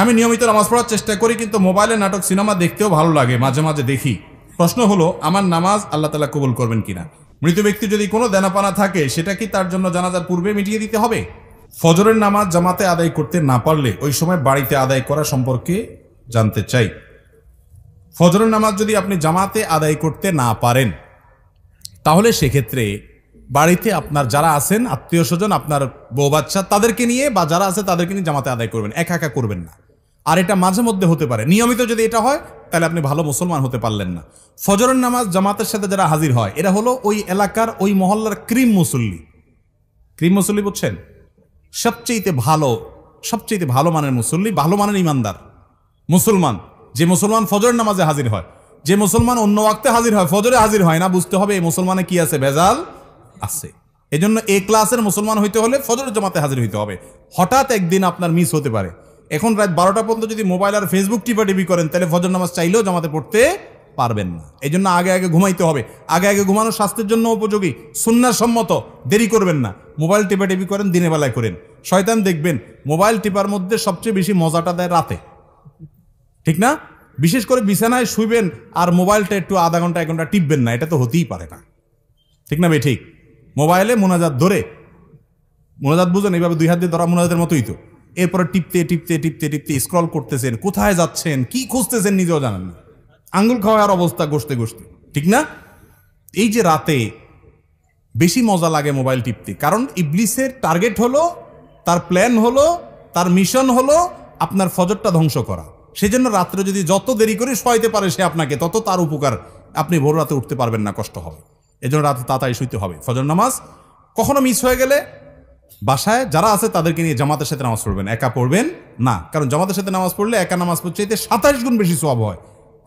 আমি নিয়মিত নামাজ পড়ার চেষ্টা করি, কিন্তু মোবাইলে নাটক সিনেমা দেখতেও ভালো লাগে, মাঝে মাঝে দেখি। প্রশ্ন হলো, আমার নামাজ আল্লাহ তাআলা কবুল করবেন কিনা? মৃত ব্যক্তি যদি কোনো দেনাপানা থাকে, সেটা কি তার জন্য জানাজার পূর্বে মিটিয়ে দিতে হবে? ফজরের নামাজ জামাতে আদায় করতে না পারলে ওই সময় বাড়িতে আদায় করা সম্পর্কে জানতে চাই। ফজরের নামাজ যদি আপনি জামাতে আদায় করতে না পারেন, তাহলে সেক্ষেত্রে বাড়িতে আপনার যারা আছেন আত্মীয় স্বজন, আপনার বউ বাচ্চা, তাদেরকে নিয়ে বা যারা আছে তাদেরকে নিয়ে জামাতে আদায় করবেন, একা একা করবেন না। আর এটা মাঝে মধ্যে হতে পারে, নিয়মিত যদি এটা হয় তাহলে আপনি ভালো মুসলমান হতে পারলেন না। ফজরের নামাজ জামাতের সাথে যারা হাজির হয়, এরা হলো ওই এলাকার ওই মহল্লার ক্রিম মুসল্লি। ক্রিম মুসল্লি বুঝছেন? সবচেয়ে ভালো মানের মুসল্লি, ভালো মানের ইমানদার মুসলমান। যে মুসলমান ফজরের নামাজে হাজির হয়, যে মুসলমান অন্য ওয়াক্তে হাজির হয়, ফজরে হাজির হয় না, বুঝতে হবে এই মুসলমানে কি আছে, ভেজাল আছে। এই জন্য এ ক্লাসের মুসলমান হইতে হলে ফজরের জামাতে হাজির হইতে হবে। হঠাৎ একদিন আপনার মিস হতে পারে, এখন রাত 12টা পর্যন্ত যদি মোবাইল আর ফেসবুক টিপাটিপি করেন, তাহলে ফজর নামাজ চাইলেও জামাতে পড়তে পারবেন না। এই জন্য আগে আগে ঘুমাইতে হবে। আগে ঘুমানো স্বাস্থ্যের জন্য উপযোগী, সুন্নাহ সম্মত। দেরি করবেন না। মোবাইল টিপাটিপি করেন, দিনের বেলায় করেন। শয়তান দেখবেন মোবাইল টিপার মধ্যে সবচেয়ে বেশি মজাটা দেয় রাতে, ঠিক না? বিশেষ করে বিছানায় শুইবেন আর মোবাইলটা একটু আধা ঘন্টা 1 ঘন্টা টিপবেন না, এটা তো হতেই পারে না, ঠিক না ভাই? ঠিক। মোবাইলে মোনাজাত ধরে, মোনাজাত বুঝেন, এইভাবে 2 হাত দিয়ে ধরা মোনাজাতের মতোই তো। এরপরে টিপতে স্ক্রল করতেছেন, কোথায় যাচ্ছেন, কি খুঁজতেছেন নিজেও জানেন না, আঙ্গুল খাওয়ার অবস্থা ঘষতে, ঠিক না? এই যে রাতে বেশি মজা লাগে মোবাইল টিপতে, কারণ ইবলিসের টার্গেট হলো, তার প্ল্যান হলো, তার মিশন হলো আপনার ফজরটা ধ্বংস করা। সেজন্য রাত্রে যদি যত দেরি করে শোয়াইতে পারে সে আপনাকে, তত তার উপকার। আপনি ভোর রাতে উঠতে পারবেন না, কষ্ট হবে। এজন্য রাতে তাড়াতাড়ি শুইতে হবে। ফজর নামাজ কখনো মিস হয়ে গেলে বাসায় যারা আছে তাদেরকে নিয়ে জামাতের সাথে নামাজ পড়বেন, একা পড়বেন না। কারণ জামাতের সাথে নামাজ পড়লে একা নামাজ পড়তে 27 গুণ বেশি সওয়াব হয়।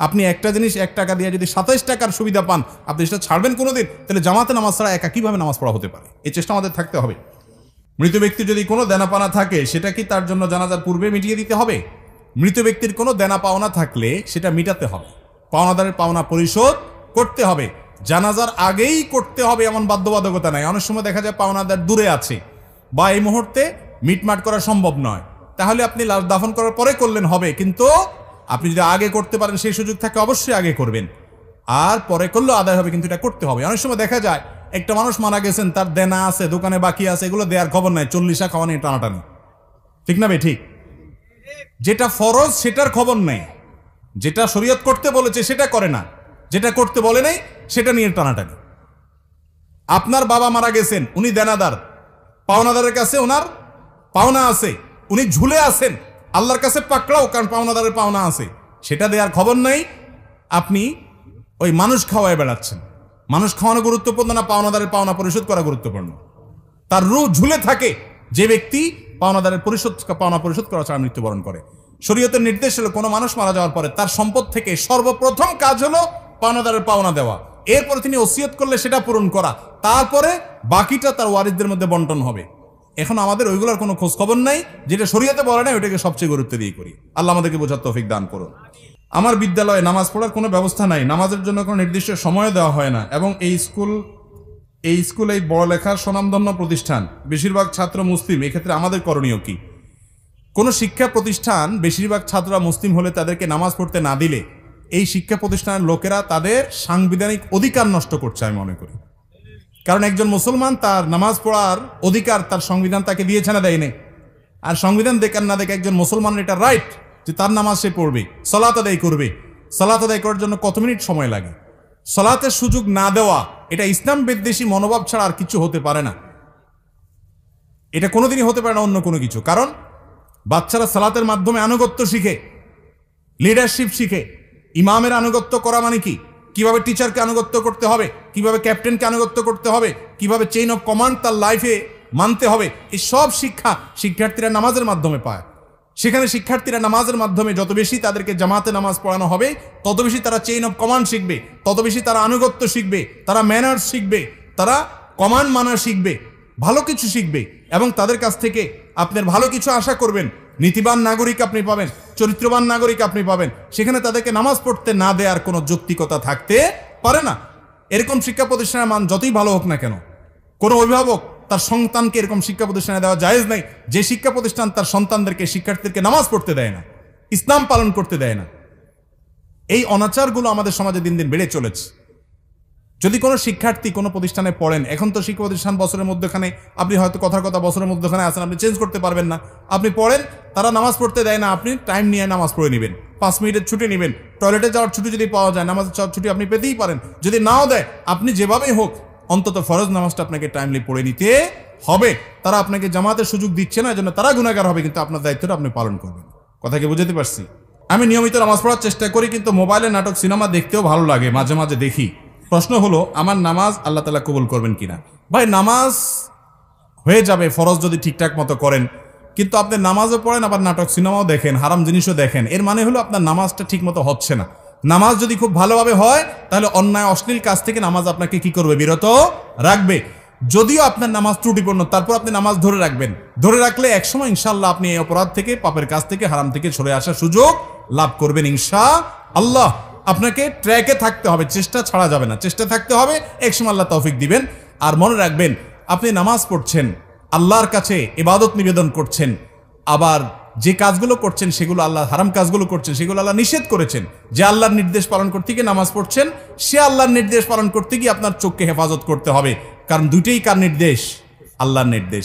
আপনি একটা জিনিস 1 টাকা দিয়ে যদি 27 টাকার সুবিধা পান, আপনি সেটা ছাড়বেন কোনোদিন? তাহলে জামাতে নামাজ ছাড়া একা কিভাবে নামাজ পড়া হতে পারে? এই চেষ্টা আমাদের থাকতে হবে। মৃত ব্যক্তির যদি কোনো দেনাপানা থাকে, সেটা কি তার জন্য জানাজার পূর্বে মিটিয়ে দিতে হবে? মৃত ব্যক্তির কোনো দেনা পাওনা থাকলে সেটা মিটাতে হবে, পাওনাদারের পাওনা পরিশোধ করতে হবে। জানাজার আগেই করতে হবে এমন বাধ্যবাধকতা নাই। অনেক সময় দেখা যায় পাওনাদার দূরে আছে বা এই মুহূর্তে মিটমাট করা সম্ভব নয়, তাহলে আপনি লাশ দাফন করার পরে করলেন হবে, কিন্তু আপনি যদি আগে করতে পারেন, সেই সুযোগ থাকে, অবশ্যই আগে করবেন। আর পরে করলেও আদায় হবে, কিন্তু এটা করতে হবে। অনেক সময় দেখা যায় একটা মানুষ মারা গেছেন, তার দেনা আছে, দোকানে বাকি আছে, এগুলো দেওয়ার খবর নাই, 40 খাওয়া নিয়ে টানাটানি, ঠিক না ভাই? ঠিক। যেটা ফরজ সেটার খবর নেই, যেটা শরীয়ত করতে বলেছে সেটা করে না, যেটা করতে বলে নাই সেটা নিয়ে টানাটানি। আপনার বাবা মারা গেছেন, উনি দেনাদার, পাওনাদারের কাছে ওনার পাওনা আছে, উনি ঝুলে আছেন, আল্লাহর কাছে পাকড়াও, কারণ পাওনাদারের পাওনা আছে, সেটা দেওয়ার খবর নেই। আপনি ওই মানুষ খাওয়ায় বেড়াচ্ছেন। মানুষ খাওয়ানো গুরুত্বপূর্ণ না পাওনাদারের পাওনা পরিশোধ করা গুরুত্বপূর্ণ? তার রূহ ঝুলে থাকে যে ব্যক্তি পাওনাদারের পাওনা পরিশোধ করা ছাড়া মৃত্যুবরণ করে। শরীয়তের নির্দেশ হলো কোনো মানুষ মারা যাওয়ার পরে তার সম্পদ থেকে সর্বপ্রথম কাজ হলো পাওনাদারের পাওনা দেওয়া, এরপরে তিনি ওসিয়ত করলে সেটা পূরণ করা, তারপরে বাকিটা তার ওয়ারিসদের মধ্যে বন্টন হবে। এখন আমাদের ওইগুলোর কোনো খোঁজ খবর নাই, যেটা শরীয়তে বলে নাই ওইটাকে সবচেয়ে গুরুত্ব দিয়ে করি। আল্লাহ আমাদেরকে বোঝার তৌফিক দান করুন। আমার বিদ্যালয়ে নামাজ পড়ার কোনো ব্যবস্থা নাই, নামাজের জন্য কোনো নির্দিষ্ট সময় দেওয়া হয় না, এবং এই স্কুল এই বড়লেখার স্বনামধন্য প্রতিষ্ঠান, বেশিরভাগ ছাত্র মুসলিম, এক্ষেত্রে আমাদের করণীয় কি? কোনো শিক্ষা প্রতিষ্ঠান বেশিরভাগ ছাত্ররা মুসলিম হলে তাদেরকে নামাজ পড়তে না দিলে এই শিক্ষা প্রতিষ্ঠানের লোকেরা তাদের সাংবিধানিক অধিকার নষ্ট করছে আমি মনে করি। কারণ একজন মুসলমান তার নামাজ পড়ার অধিকার তার সংবিধান তাকে দিয়েছে না, দেয়নি? আর সংবিধান দেখার না দেখে একজন মুসলমানের এটা রাইট যে তার নামাজ সে পড়বে, সালাত আদায় করবে। সালাত আদায় করার জন্য কত মিনিট সময় লাগে? সালাতের সুযোগ না দেওয়া এটা ইসলাম বিদ্বেষী মনোভাব ছাড়া আর কিছু হতে পারে না। এটা কোনোদিনই হতে পারে না অন্য কোনো কিছু। কারণ বাচ্চারা সালাতের মাধ্যমে আনুগত্য শিখে, লিডারশিপ শিখে। ইমামের আনুগত্য করা মানে কি? কিভাবে টিচারকে আনুগত্য করতে হবে, কিভাবে ক্যাপ্টেনকে আনুগত্য করতে হবে, কিভাবে চেইন অফ কমান্ড তার লাইফে মানতে হবে, এই সব শিক্ষা শিক্ষার্থীরা নামাজের মাধ্যমে পায়। সেখানে শিক্ষার্থীরা নামাজের মাধ্যমে যত বেশি তাদেরকে জামাতে নামাজ পড়ানো হবে, তত বেশি তারা চেইন অফ কমান্ড শিখবে, তত বেশি তারা আনুগত্য শিখবে, তারা ম্যানার্স শিখবে, তারা কমান্ড মানা শিখবে, ভালো কিছু শিখবে। এবং তাদের কাছ থেকে আপনার ভালো কিছু আশা করবেন। নীতিবান নাগরিক আপনি পাবেন, চরিত্রবান নাগরিক আপনি পাবেন। সেখানে তাদেরকে নামাজ পড়তে না দেওয়ার কোনো যৌক্তিকতা থাকতে পারে না। এরকম শিক্ষা প্রতিষ্ঠানের মান যতই ভালো হোক না কেন, কোনো অভিভাবক তার সন্তানকে এরকম শিক্ষা প্রতিষ্ঠানে দেওয়া জায়েজ নাই যে শিক্ষা প্রতিষ্ঠান তার সন্তানদেরকে, শিক্ষার্থীদেরকে নামাজ পড়তে দেয় না। ইসলাম পালন করতে দেয় না। এই অনাচারগুলো আমাদের সমাজে দিন দিন বেড়ে চলেছে। যদি কোনো শিক্ষার্থী কোনো প্রতিষ্ঠানে পড়েন, এখন তো শিক্ষা প্রতিষ্ঠান বছরের মধ্যখানে, আপনি হয়তো কথার কথা বছরের মধ্যখানে আছেন, আপনি চেঞ্জ করতে পারবেন না, আপনি পড়েন, তারা নামাজ পড়তে দেয় না, আপনি টাইম নিয়ে নামাজ পড়ে নেবেন, 5 মিনিটের ছুটি নেবেন, টয়লেটে যাওয়ার ছুটি যদি পাওয়া যায়, নামাজের ছুটি আপনি পেতেই পারেন, যদি নাও দেয় আপনি যেভাবেই হোক অন্তত ফরজ নামাজটা আপনাকে টাইমলি পড়ে নিতে হবে। তারা আপনাকে জামাতের সুযোগ দিচ্ছে না, এজন্য তারা গুনাহগার হবে, কিন্তু আপনার দায়িত্বটা আপনি পালন করবেন। কথা কি বুঝাতে পারছি? আমি নিয়মিত নামাজ পড়ার চেষ্টা করি, কিন্তু মোবাইলে নাটক সিনেমা দেখতেও ভালো লাগে, মাঝে মাঝে দেখি। প্রশ্ন হলো, আমার নামাজ আল্লাহ তাআলা কবুল করবেন কিনা? ভাই, নামাজ হয়ে যাবে ফরজ যদি ঠিকঠাক মতো করেন, কিন্তু আপনি নামাজও পড়েন আবার নাটক সিনেমাও দেখেন, হারাম জিনিসও দেখেন, এর মানে হলো আপনার নামাজটা ঠিক মতো হচ্ছে না। নামাজ যদি খুব ভালোভাবে হয় তাহলে অন্যায় অশ্লীল কাজ থেকে নামাজ আপনাকে কি করবে? বিরত রাখবে। যদিও আপনার নামাজ ত্রুটিপূর্ণ, তারপর আপনি নামাজ ধরে রাখবেন, ধরে রাখলে একসময় ইনশাআল্লাহ আপনি এই অপরাধ থেকে, পাপের কাজ থেকে, হারাম থেকে সরে আসার সুযোগ লাভ করবেন ইনশাআল্লাহ। আপনাকে ট্র্যাকে থাকতে হবে, চেষ্টা ছাড়া যাবে না, চেষ্টা থাকতে হবে, একসময় আল্লাহ তৌফিক দিবেন। আর মনে রাখবেন, আপনি নামাজ পড়ছেন, আল্লাহর কাছে ইবাদত নিবেদন করছেন, আবার যে কাজগুলো করছেন সেগুলো আল্লাহ, হারাম কাজগুলো করছেন সেগুলো আল্লাহ নিষেধ করেছেন। যে আল্লাহর নির্দেশ পালন করতে গিয়ে নামাজ পড়ছেন, সে আল্লাহর নির্দেশ পালন করতে গিয়ে আপনার চোখকে হেফাজত করতে হবে, কারণ দুইটাই কার নির্দেশ? আল্লাহর নির্দেশ।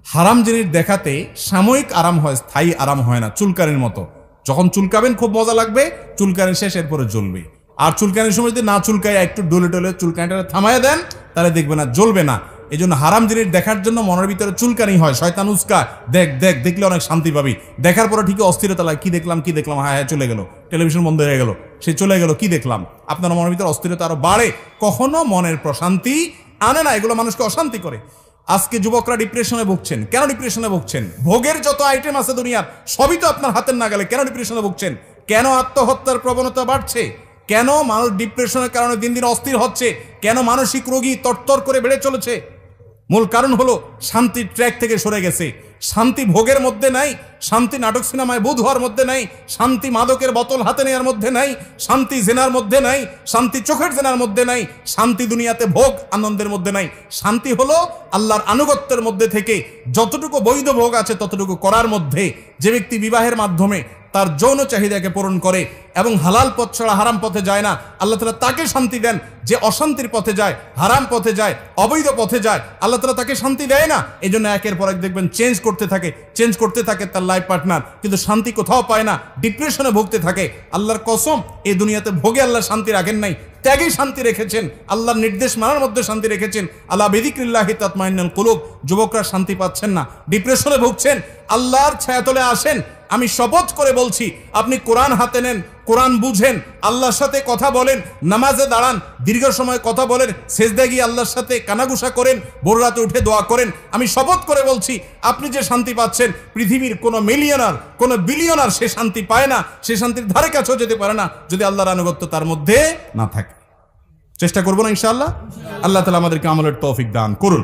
হারাম জিনিস দেখাতে সাময়িক আরাম হয়, স্থায়ী আরাম হয় না। চুলকানির মতো, যখন চুলকাবেন খুব মজা লাগবে, চুলকানি শেষ, এরপরে জ্বলবে। আর চুলকানির সময় যদি না চুলকায়, একটু ডলে ডলে চুলকানিটা থামাইয়া দেন, তাহলে দেখবে না, জ্বলবে না। এই জন্য হারাম জিনিস দেখার জন্য মনের ভিতরে চুলকানি হয়, শয়তান উস্কা, দেখ দেখ, দেখলে অনেক শান্তি পাবি, দেখার পরে ঠিকই অস্থিরতা লাগে, কি দেখলাম কি দেখলাম, হ্যাঁ চলে গেল, টেলিভিশন বন্ধ হয়ে গেল, সে চলে গেল, কি দেখলাম। আপনার মনের ভিতরে অস্থিরতা আরো বাড়ে, কখনো মনের প্রশান্তি আনে না, এগুলো মানুষকে অশান্তি করে। আজকে যুবকরা ডিপ্রেশনে ভুগছেন। কেন ডিপ্রেশনে ভুগছেন? ভোগের যত আইটেম আছে দুনিয়ার, সবই তো আপনার হাতের নাগালে। কেন ডিপ্রেশনে ভুগছেন? কেন আত্মহত্যার প্রবণতা বাড়ছে? কেন মানুষ ডিপ্রেশনের কারণে দিন দিন অস্থির হচ্ছে? কেন মানসিক রোগী তরতর করে বেড়ে চলেছে? মূল কারণ হলো শান্তির ট্র্যাক থেকে সরে গেছে। শান্তি ভোগের মধ্যে নাই, শান্তি নাটক সিনেমায় বুধ হওয়ার মধ্যে নাই, শান্তি মাদকের বোতল হাতে নেওয়ার মধ্যে নাই, শান্তি জেনার মধ্যে নাই, শান্তি চোখের জেনার মধ্যে নাই, শান্তি দুনিয়াতে ভোগ আনন্দের মধ্যে নাই। শান্তি হলো আল্লাহর আনুগত্যের মধ্যে থেকে যতটুকু বৈধ ভোগ আছে ততটুকু করার মধ্যে। যে ব্যক্তি বিবাহের মাধ্যমে তার যৌন চাহিদাকে পূরণ করে এবং হালাল পথ ছাড়া হারাম পথে যায় না, আল্লাহ তাআলা তাকে শান্তি দেন। যে অশান্তির পথে যায়, হারাম পথে যায়, অবৈধ পথে যায়, আল্লাহ তাআলা তাকে শান্তি দেয় না। এই জন্য একের পর এক দেখবেন চেঞ্জ করতে থাকে তার লাইফ পার্টনার, কিন্তু শান্তি কোথাও পায় না, ডিপ্রেশনে ভুগতে থাকে। আল্লাহর কসম, এই দুনিয়াতে ভোগে আল্লাহ শান্তি রাখেন নাই, ত্যাগেই শান্তি রেখেছেন, আল্লাহর নির্দেশ মানার মধ্যে শান্তি রেখেছেন। আলা বিযিকরিল্লাহি তাতমাইন্নুল কুলুব। যুবকরা শান্তি পাচ্ছেন না, ডিপ্রেশনে ভুগছেন, আল্লাহর ছায়াতলে আসেন। আমি শপথ করে বলছি, আপনি কোরআন হাতে নেন, কোরআন বুঝেন, আল্লাহর সাথে কথা বলেন, নামাজে দাঁড়ান, দীর্ঘ সময় কথা বলেন, সেজদায় গিয়ে আল্লাহর সাথে কানাঘুষা করেন, ভোর রাতে উঠে দোয়া করেন। আমি শপথ করে বলছি, আপনি যে শান্তি পাচ্ছেন, পৃথিবীর কোনো মিলিয়নার, কোনো বিলিয়নার সে শান্তি পায় না, সে শান্তির ধারে কাছেও যেতে পারে না যদি আল্লাহর আনুগত্য তার মধ্যে না থাকে। চেষ্টা করবো না ইনশাআল্লাহ? আল্লাহ তাআলা আমাদেরকে আমলের তৌফিক দান করুন।